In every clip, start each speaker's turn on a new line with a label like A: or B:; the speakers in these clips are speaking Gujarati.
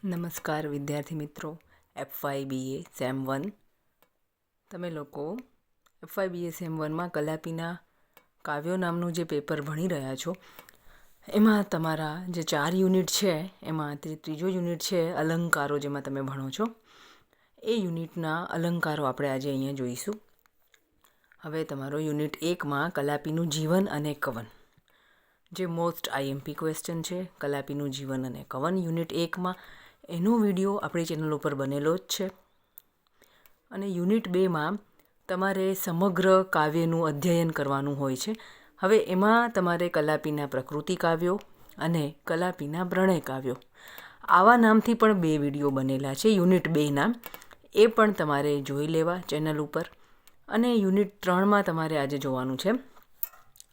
A: નમસ્કાર વિદ્યાર્થી મિત્રો. FY BA સેમ 1 તમે લોકો FY BA સેમ 1માં કલાપીના કાવ્યો નામનું જે પેપર ભણી રહ્યા છો એમાં તમારા જે 4 યુનિટ છે એમાં ત્રીજો યુનિટ છે અલંકારો, જેમાં તમે ભણો છો. એ યુનિટના અલંકારો આપણે આજે અહીંયા જોઈશું. હવે તમારો યુનિટ 1માં કલાપીનું જીવન અને કવન, જે મોસ્ટ IMP ક્વેશ્ચન છે. કલાપીનું જીવન અને કવન યુનિટ 1માં એનો વિડીયો આપણી ચેનલ ઉપર બનેલો જ છે. અને યુનિટ 2માં તમારે સમગ્ર કાવ્યનું અધ્યયન કરવાનું હોય છે. હવે એમાં તમારે કલાપીના પ્રકૃતિ કાવ્યો અને કલાપીના પ્રણય કાવ્યો, આવા નામથી પણ 2 વિડીયો બનેલા છે યુનિટ 2ના. એ પણ તમારે જોઈ લેવા ચેનલ ઉપર. અને યુનિટ 3માં તમારે આજે જોવાનું છે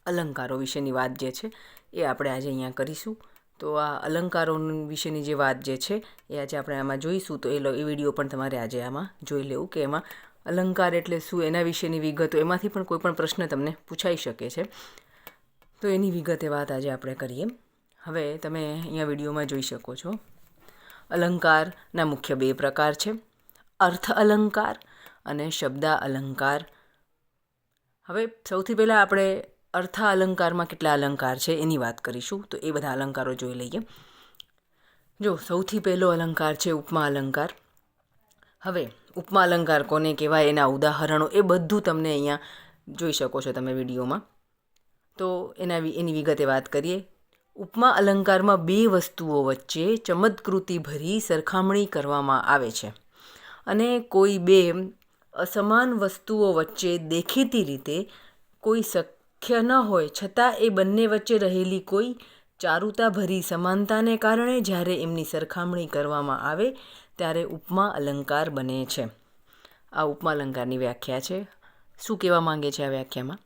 A: અલંકારો વિશેની વાત જે છે એ આપણે આજે અહીંયા કરીશું. તો આ અલંકારો વિશેની જે વાત જે છે એ આજે આપણે આમાં જોઈશું. તો એ વિડીયો પણ તમારે આજે આમાં જોઈ લેવું કે એમાં અલંકાર એટલે શું, એના વિશેની વિગતો, એમાંથી પણ કોઈ પણ પ્રશ્ન તમને પૂછાઈ શકે છે. તો એની વિગતે વાત આજે આપણે કરીએ. હવે તમે અહીંયા વિડીયોમાં જોઈ શકો છો અલંકારના મુખ્ય 2 પ્રકાર છે, અર્થ અલંકાર અને શબ્દ અલંકાર. હવે સૌથી પહેલાં આપણે અર્થ અલંકારમાં કેટલા અલંકાર છે એની વાત કરીશું. તો એ બધા અલંકારો જોઈ લઈએ. જો સૌથી પહેલો અલંકાર છે ઉપમા અલંકાર. હવે ઉપમા અલંકાર કોને કહેવાય, એના ઉદાહરણો, એ બધું તમને અહીંયા જોઈ શકો છો તમે વિડીયોમાં. તો એની વિગતે વાત કરીએ. ઉપમા અલંકારમાં 2 વસ્તુઓ વચ્ચે ચમત્કૃતિ ભરી સરખામણી કરવામાં આવે છે. અને કોઈ 2 અસમાન વસ્તુઓ વચ્ચે દેખીતી રીતે કોઈ શક્ય ન હોય છતાં એ બંને વચ્ચે રહેલી કોઈ ચારુતાભરી સમાનતાને કારણે જ્યારે એમની સરખામણી કરવામાં આવે ત્યારે ઉપમા અલંકાર બને છે. આ ઉપમા અલંકારની વ્યાખ્યા છે. શું કહેવા માંગે છે આ વ્યાખ્યામાં?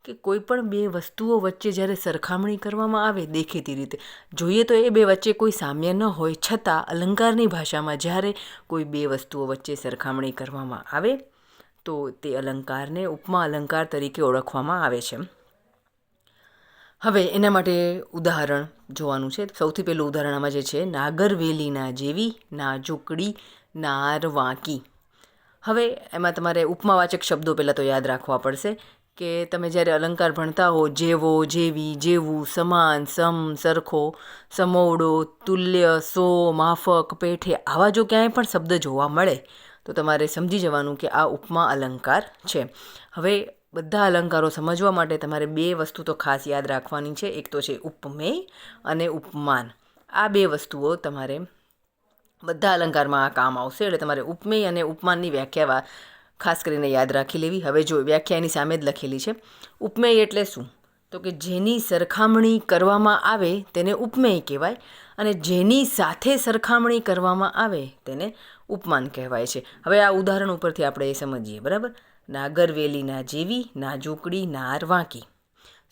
A: કે કોઈ પણ 2 વસ્તુઓ વચ્ચે જ્યારે સરખામણી કરવામાં આવે દેખીતી રીતે, જોઈએ તો એ 2 વચ્ચે કોઈ સામ્ય ન હોય છતાં અલંકારની ભાષામાં જ્યારે કોઈ 2 વસ્તુઓ વચ્ચે સરખામણી કરવામાં આવે તો તે અલંકારને ઉપમા અલંકાર તરીકે ઓળખવામાં આવે છે. હવે એના માટે ઉદાહરણ જોવાનું છે. સૌથી પહેલું ઉદાહરણ આમાં જે છે, નાગરવેલીના જેવી નાજુકડી નાર વાંકી. હવે એમાં તમારે ઉપમાવાચક શબ્દો પહેલાં તો યાદ રાખવા પડશે કે તમે જ્યારે અલંકાર ભણતા હો, જેવો, જેવી, જેવું, સમાન, સમ, સરખો, સમોવડો, તુલ્ય, સો, માફક, પેઠે, આવા જો ક્યાંય પણ શબ્દ જોવા મળે તો તમારે સમજી જવાનું કે આ ઉપમા અલંકાર છે. હવે બધા અલંકારો સમજવા માટે તમારે 2 વસ્તુ તો ખાસ યાદ રાખવાની છે. એક તો છે ઉપમેય અને ઉપમાન. આ 2 વસ્તુઓ તમારે બધા અલંકારમાં આ કામ આવશે. એટલે તમારે ઉપમેય અને ઉપમાનની વ્યાખ્યા ખાસ કરીને યાદ રાખી લેવી. હવે જો વ્યાખ્યા એની સામે જ લખેલી છે. ઉપમેય એટલે શું? તો કે જેની સરખામણી કરવામાં આવે તેને ઉપમેય કહેવાય, અને જેની સાથે સરખામણી કરવામાં આવે તેને ઉપમાન કહેવાય છે. હવે આ ઉદાહરણ ઉપરથી આપણે એ સમજીએ, બરાબર. નાગરવેલીના જેવી નાજુકડી નાર વાંકી.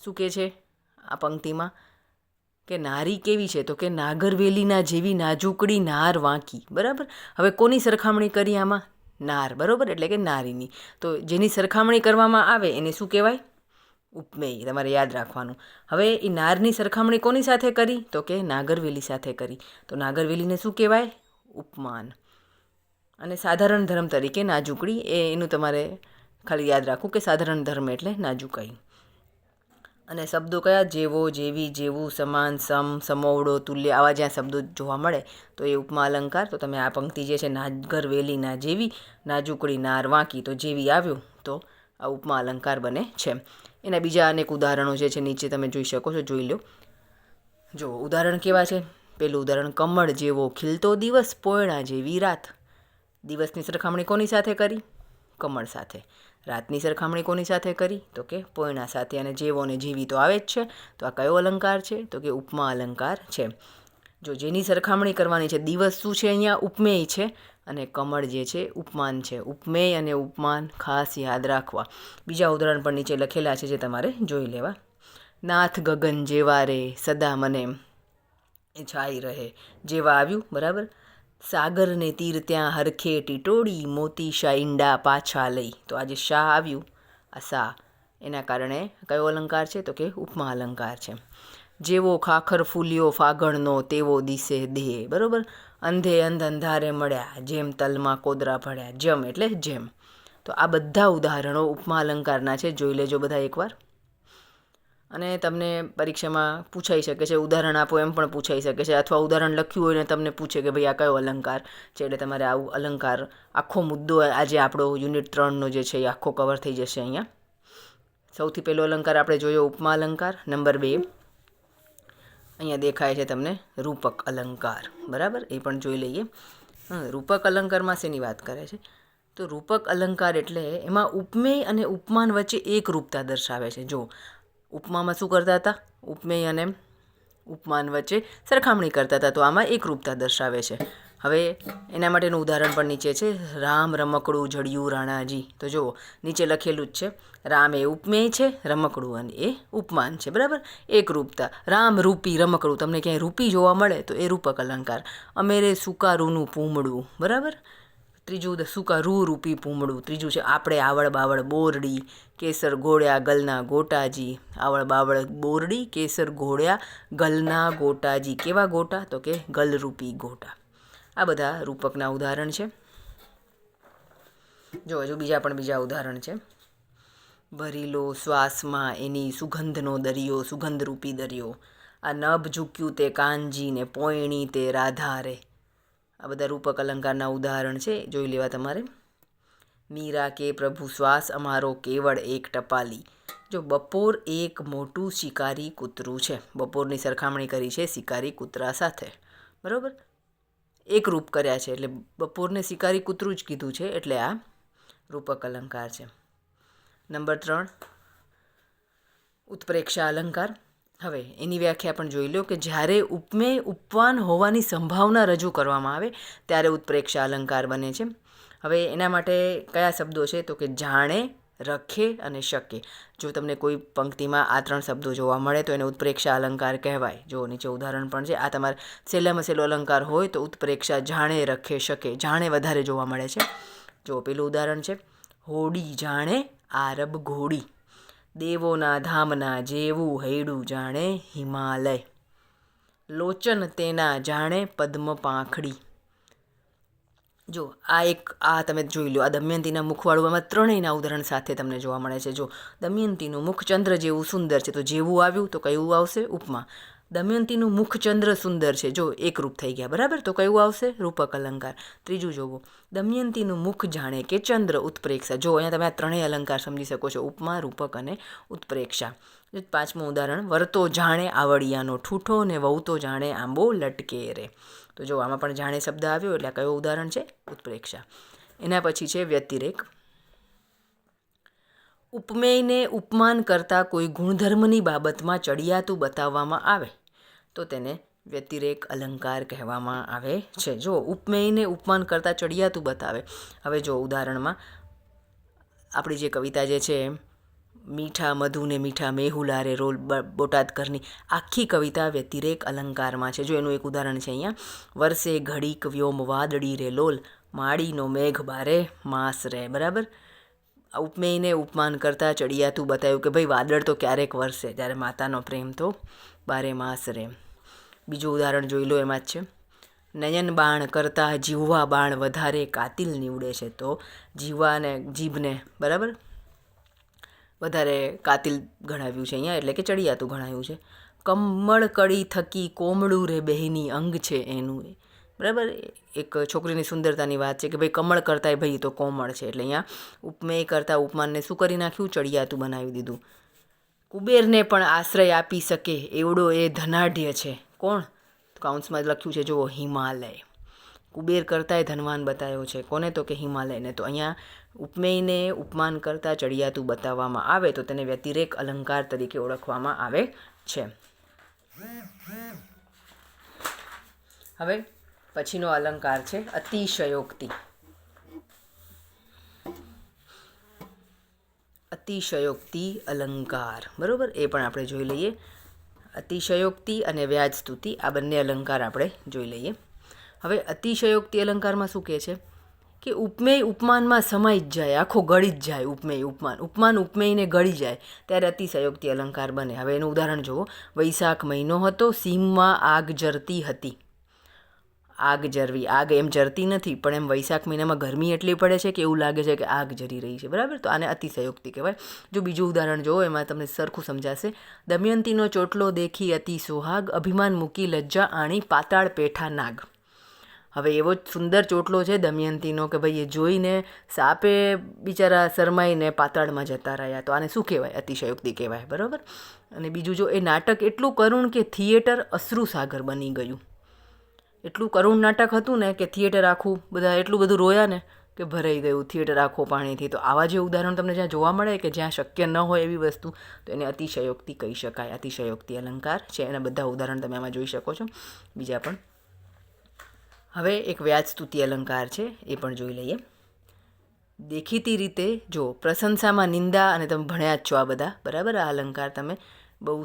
A: શું કહે છે આ પંક્તિમાં? કે નારી કેવી છે? તો કે નાગરવેલીના જેવી નાજુકડી નાર વાંકી, બરાબર. હવે કોની સરખામણી કરી આમાં? નાર, બરાબર, એટલે કે નારીની. તો જેની સરખામણી કરવામાં આવે એને શું કહેવાય? ઉપમેય. તમારે યાદ રાખવાનું. હવે એ નારની સરખામણી કોની સાથે કરી? તો કે નાગરવેલી સાથે કરી. તો નાગરવેલીને શું કહેવાય? ઉપમાન. અને સાધારણ ધર્મ તરીકે નાજુકડી, એનું તમારે ખાલી યાદ રાખવું કે સાધારણ ધર્મ એટલે નાજુકાઈ. અને શબ્દો કયા? જેવો, જેવી, જેવું, સમાન, સમ, સમોવડો, તુલ્ય, આવા જ્યાં શબ્દો જોવા મળે તો એ ઉપમા અલંકાર. તો તમે આ પંક્તિ જે છે, નાગરવેલીના જેવી નાજુકડી નાર વાંકી, તો જેવી આવ્યું તો આ ઉપમા અલંકાર બને છે. એના બીજા અનેક ઉદાહરણો જે છે નીચે તમે જોઈ શકો છો, જોઈ લો. જો ઉદાહરણ કેવા છે. પહેલું ઉદાહરણ, કમળ જેવો ખીલતો દિવસ પોયણા જેવી રાત. દિવસની સરખામણી કોની સાથે કરી? કમળ સાથે. રાતની સરખામણી કોની સાથે કરી? તો કે પોયણા સાથે. અને જેવો ને જેવી તો આવે જ છે. તો આ કયો અલંકાર છે? તો કે ઉપમા અલંકાર છે. જો જેની સરખામણી કરવાની છે, દિવસ શું છે અહીંયા? ઉપમેય છે. અને કમળ જે છે ઉપમાન છે. ઉપમેય અને ઉપમાન ખાસ યાદ રાખવા. બીજા ઉદાહરણ પણ નીચે લખેલા છે જે તમારે જોઈ લેવા. નાથ ગગન જેવા રે સદા મને છાઈ રહે. જેવા આવ્યું, બરાબર. સાગરને તીર ત્યાં હરખે ટીટોળી મોતી શા ઈંડા પાછા લઈ. તો આજે શા આવ્યું, આ સા, એના કારણે કયો અલંકાર છે? તો કે ઉપમા અલંકાર છે. જેવો ખાખર ફૂલ્યો ફાગણનો તેવો દિશે દેહ, બરાબર. અંધે અંધ અંધારે મળ્યા, જેમ તલમાં કોદરા ભળ્યા. જમ એટલે જેમ. તો આ બધા ઉદાહરણો ઉપમા અલંકારના છે, જોઈ લેજો બધા એકવાર. અને તમને પરીક્ષામાં પૂછાઈ શકે છે, ઉદાહરણ આપો એમ પણ પૂછાઈ શકે છે, અથવા ઉદાહરણ લખ્યું હોય ને તમને પૂછે કે ભાઈ આ કયો અલંકાર છે, એટલે તમારે આવું અલંકાર આખો મુદ્દો આજે આપણો યુનિટ 3નો જે છે એ આખો કવર થઈ જશે અહીંયા. સૌથી પહેલો અલંકાર આપણે જોયો ઉપમા અલંકાર. નંબર 2 અહીંયા દેખાય છે તમને રૂપક અલંકાર, બરાબર. એ પણ જોઈ લઈએ. રૂપક અલંકારમાં શેની વાત કરે છે? તો રૂપક અલંકાર એટલે એમાં ઉપમેય અને ઉપમાન વચ્ચે એકરૂપતા દર્શાવે છે. જો ઉપમામાં શું કરતા હતા? ઉપમેય અને ઉપમાન વચ્ચે સરખામણી કરતા હતા, તો આમાં એકરૂપતા દર્શાવે છે. હવે એના માટેનું ઉદાહરણ પણ નીચે છે. રામ રમકડું જડિયું રાણાજી. તો જુઓ નીચે લખેલું જ છે, રામ એ ઉપમેય છે, રમકડું અને એ ઉપમાન છે, બરાબર. એકરૂપતા. રામ રૂપી રમકડું, તમને ક્યાંય રૂપી જોવા મળે તો એ રૂપક અલંકાર. અમેરે સુકારૂનું પૂમડું, બરાબર. ત્રીજું સુકારૂ રૂપી પૂમડું. ત્રીજું છે આપણે આવળ બાવળ બોરડી, કેસર ઘોળ્યા ગલના ગોટાજી. આવળ બાવળ બોરડી, કેસર ઘોળ્યા ગલના ગોટાજી. કેવા ગોટા? તો કે ગલરૂપી ગોટા. આ બધા રૂપકના ઉદાહરણ છે. જો હજુ બીજા ઉદાહરણ છે. ભરી લો શ્વાસમાં એની સુગંધનો દરિયો, સુગંધરૂપી દરિયો. આ નભ ઝૂક્યું તે કાનજી ને પોયણી તે રાધા રે. આ બધા રૂપક અલંકારના ઉદાહરણ છે, જોઈ લેવા તમારે. મીરા કે પ્રભુ શ્વાસ અમારો કેવળ એક ટપાલી. જો બપોર એક મોટું શિકારી કૂતરું છે. બપોરની સરખામણી કરી છે શિકારી કૂતરા સાથે, બરાબર. એકરૂપ કર્યા છે, એટલે બપોરને શિકારી કૂતરું જ કીધું છે, એટલે આ રૂપક અલંકાર છે. નંબર 3 ઉત્પ્રેક્ષા અલંકાર. હવે એની વ્યાખ્યા પણ જોઈ લો કે જ્યારે ઉપમેય ઉપમાન હોવાની સંભાવના રજૂ કરવામાં આવે ત્યારે ઉત્પ્રેક્ષા અલંકાર બને છે. હવે એના માટે કયા શબ્દો છે? તો કે જાણે, રખે અને શકે. જો તમને કોઈ પંક્તિમાં આ 3 શબ્દો જોવા મળે તો એને ઉત્પ્રેક્ષા અલંકાર કહેવાય. જો નીચે ઉદાહરણ પણ છે. આ તમારે સહેલામાં સહેલો અલંકાર હોય તો ઉત્પ્રેક્ષા જાણે, રખે, શકે. જાણે વધારે જોવા મળે છે. જો પેલું ઉદાહરણ છે, હોડી જાણે આરબ ઘોડી. દેવોના ધામના જેવું હૈડું જાણે હિમાલય. લોચન તેના જાણે પદ્મ પાંખડી. જો આ તમે જોઈ લો, આ દમયંતીના મુખવાળું એમાં ત્રણેયના ઉદાહરણ સાથે તમને જોવા મળે છે. જો દમયંતીનું મુખ ચંદ્ર જેવું સુંદર છે, તો જેવું આવ્યું તો કયું આવશે? ઉપમા. દમયંતીનું મુખ ચંદ્ર સુંદર છે, જો એકરૂપ થઈ ગયા, બરાબર. તો કયું આવશે? રૂપક અલંકાર. ત્રીજું જોવો, દમયંતીનું મુખ જાણે કે ચંદ્ર, ઉત્પ્રેક્ષા. જો અહીંયા તમે આ ત્રણેય અલંકાર સમજી શકો છો, ઉપમા, રૂપક અને ઉત્પ્રેક્ષા. 5મું ઉદાહરણ, વરતો જાણે આવડિયાનો ઠૂઠો ને વહુતો જાણે આંબો લટકે રે. તો જો આમાં પણ જાણે શબ્દ આવ્યો, એટલે કયો ઉદાહરણ છે? ઉત્પ્રેક્ષા. એના પછી છે વ્યતિરેક. ઉપમેયને ઉપમાન કરતાં કોઈ ગુણધર્મની બાબતમાં ચડિયાતું બતાવવામાં આવે તો તેને વ્યતિરેક અલંકાર કહેવામાં આવે છે. જો ઉપમેયને ઉપમાન કરતાં ચડિયાતું બતાવે. હવે જો ઉદાહરણમાં આપણી જે કવિતા જે છે, મીઠા મધુને મીઠા મેહુલા રે રોલ બોટાદ કરની, આખી કવિતા વ્યતિરેક અલંકારમાં છે. જો એનું એક ઉદાહરણ છે અહીંયા, વર્ષે ઘડીક વ્યોમ વાદળી રે લોલ, માળીનો મેઘ બારે માસ રે, બરાબર. ઉપમેયને ઉપમાન કરતાં ચડિયાતું બતાવ્યું કે ભાઈ વાદળ તો ક્યારેક વરસે, જ્યારે માતાનો પ્રેમ તો બારે માસ રે. બીજું ઉદાહરણ જોઈ લો, એમાં જ છે, નયન બાણ કરતાં જીવવા બાણ વધારે કાતિલ નીવડે છે. તો જીવવા અને જીભને, બરાબર, વધારે કાતિલ ગણાવ્યું છે અહીંયા, એટલે કે ચડિયાતું ગણાવ્યું છે. કમળ કડી થકી કોમળું રે બહેની અંગ છે એનું, બરાબર. એક છોકરીની સુંદરતાની વાત છે કે ભાઈ કમળ કરતાંય ભાઈ તો કોમળ છે, એટલે અહીંયા ઉપમેય કરતાં ઉપમાનને શું કરી નાખ્યું? ચડિયાતું બનાવી દીધું. કુબેરને પણ આશ્રય આપી શકે એવડો એ ધનાઢ્ય છે. કોણ? કાઉન્સમાં લખ્યું છે, જુઓ, હિમાલય. કુબેર કરતાંય ધનવાન બતાવ્યો છે. કોને? તો કે હિમાલયને. તો અહીંયા ઉપમેયને ઉપમાન કરતાં ચડિયાતું બતાવવામાં આવે તો તેને વ્યતિરેક અલંકાર તરીકે ઓળખવામાં આવે છે. હવે પછીનો અલંકાર છે અતિશયોક્તિ. અતિશયોક્તિ અલંકાર, બરાબર. એ પણ આપણે જોઈ લઈએ. અતિશયોક્તિ અને વ્યાજ સ્તુતિ, આ બંને અલંકાર આપણે જોઈ લઈએ. હવે અતિશયોક્તિ અલંકારમાં શું કહે છે? કે ઉપમેય ઉપમાનમાં સમાઈ જ જાય, આખો ગળી જ જાય. ઉપમેય ઉપમાન ઉપમેયને ગળી જાય ત્યારે અતિશયોક્તિ અલંકાર બને. હવે એનું ઉદાહરણ જુઓ. વૈશાખ મહિનો હતો, સીમમાં આગ જરતી હતી. આગ જરવી, આગ એમ જરતી નથી, પણ એમ વૈશાખ મહિનામાં ગરમી એટલી પડે છે કે એવું લાગે છે કે આગ જરી રહી છે, બરાબર. તો આને અતિશયોક્તિ કહેવાય. જો બીજું ઉદાહરણ જુઓ, એમાં તમને સરખું સમજાશે. દમયંતીનો ચોટલો દેખી અતિ સોહાગ, અભિમાન મૂકી લજ્જા આણી પાતાળ પેઠા નાગ. હવે એવો જ સુંદર ચોટલો છે દમયંતીનો કે ભાઈ એ જોઈને સાપે બિચારા શરમાઈને પાતાળમાં જતા રહ્યા. તો આને શું કહેવાય? અતિશયોક્તિ કહેવાય, બરાબર. અને બીજું જો, એ નાટક એટલું કરુણ કે થિયેટર અશ્રુસાગર બની ગયું. એટલું કરુણ નાટક હતું ને કે થિયેટર આખું બધા એટલું બધું રોયા ને કે ભરાઈ ગયું થિયેટર આખું પાણીથી. તો આવા જે ઉદાહરણ તમને જ્યાં જોવા મળે કે જ્યાં શક્ય ન હોય એવી વસ્તુ, તો એને અતિશયોક્તિ કહી શકાય. અતિશયોક્તિ અલંકાર છે. એના બધા ઉદાહરણ તમે આમાં જોઈ શકો છો, બીજા પણ. હવે એક વ્યાજ સ્તુતિ અલંકાર છે, એ પણ જોઈ લઈએ. દેખીતી રીતે જો, પ્રશંસામાં નિંદા, અને તમે ભણ્યા જ છો આ બધા, બરાબર. આ અલંકાર તમે બહુ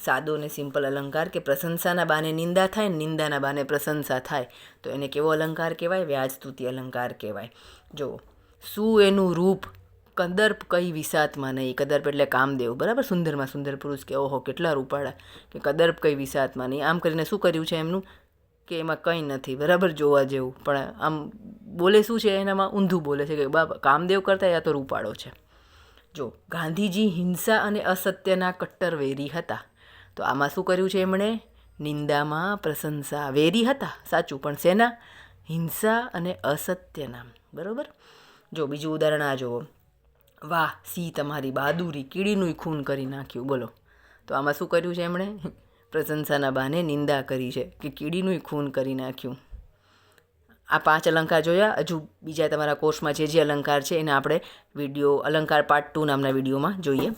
A: સાદો અને સિમ્પલ અલંકાર કે પ્રશંસાના બાને નિંદા થાય ને નિંદાના બાને પ્રશંસા થાય, તો એને કેવો અલંકાર કહેવાય? વ્યાજ સ્તુતિ અલંકાર કહેવાય. જો, શું એનું રૂપ કદર્પ કઈ વિસાતમાં નહીં. કદર્પ એટલે કામદેવ, બરાબર. સુંદરમાં સુંદર પુરુષ કે ઓહો કેટલા રૂપાળા, કે કદર્પ કઈ વિસાતમાં નહીં. આમ કરીને શું કર્યું છે એમનું કે એમાં કંઈ નથી, બરાબર, જોવા જેવું. પણ આમ બોલે શું છે એનામાં? ઊંધું બોલે છે કે બાબા કામદેવ કરતાં યા તો રૂપાળો છે. જો, ગાંધીજી હિંસા અને અસત્યના કટ્ટર વેરી હતા. તો આમાં શું કર્યું છે એમણે? નિંદામાં પ્રશંસા. વેરી હતા, સાચું, પણ શેના? હિંસા અને અસત્યના, બરાબર. જો બીજું ઉદાહરણ આ જુઓ. વાહ સી તમારી બહાદુરી, કીડીનું ખૂન કરી નાખ્યું. બોલો, તો આમાં શું કર્યું છે એમણે? પ્રશંસાના બહાને નિંદા કરી છે કે કીડીનું ખૂન કરી નાખ્યું. આ 5 અલંકાર જોયા. હજુ બીજા તમારા કોર્સમાં જે અલંકાર છે એને આપણે વિડીયો અલંકાર પાર્ટ 2 નામના વિડીયોમાં જોઈએ.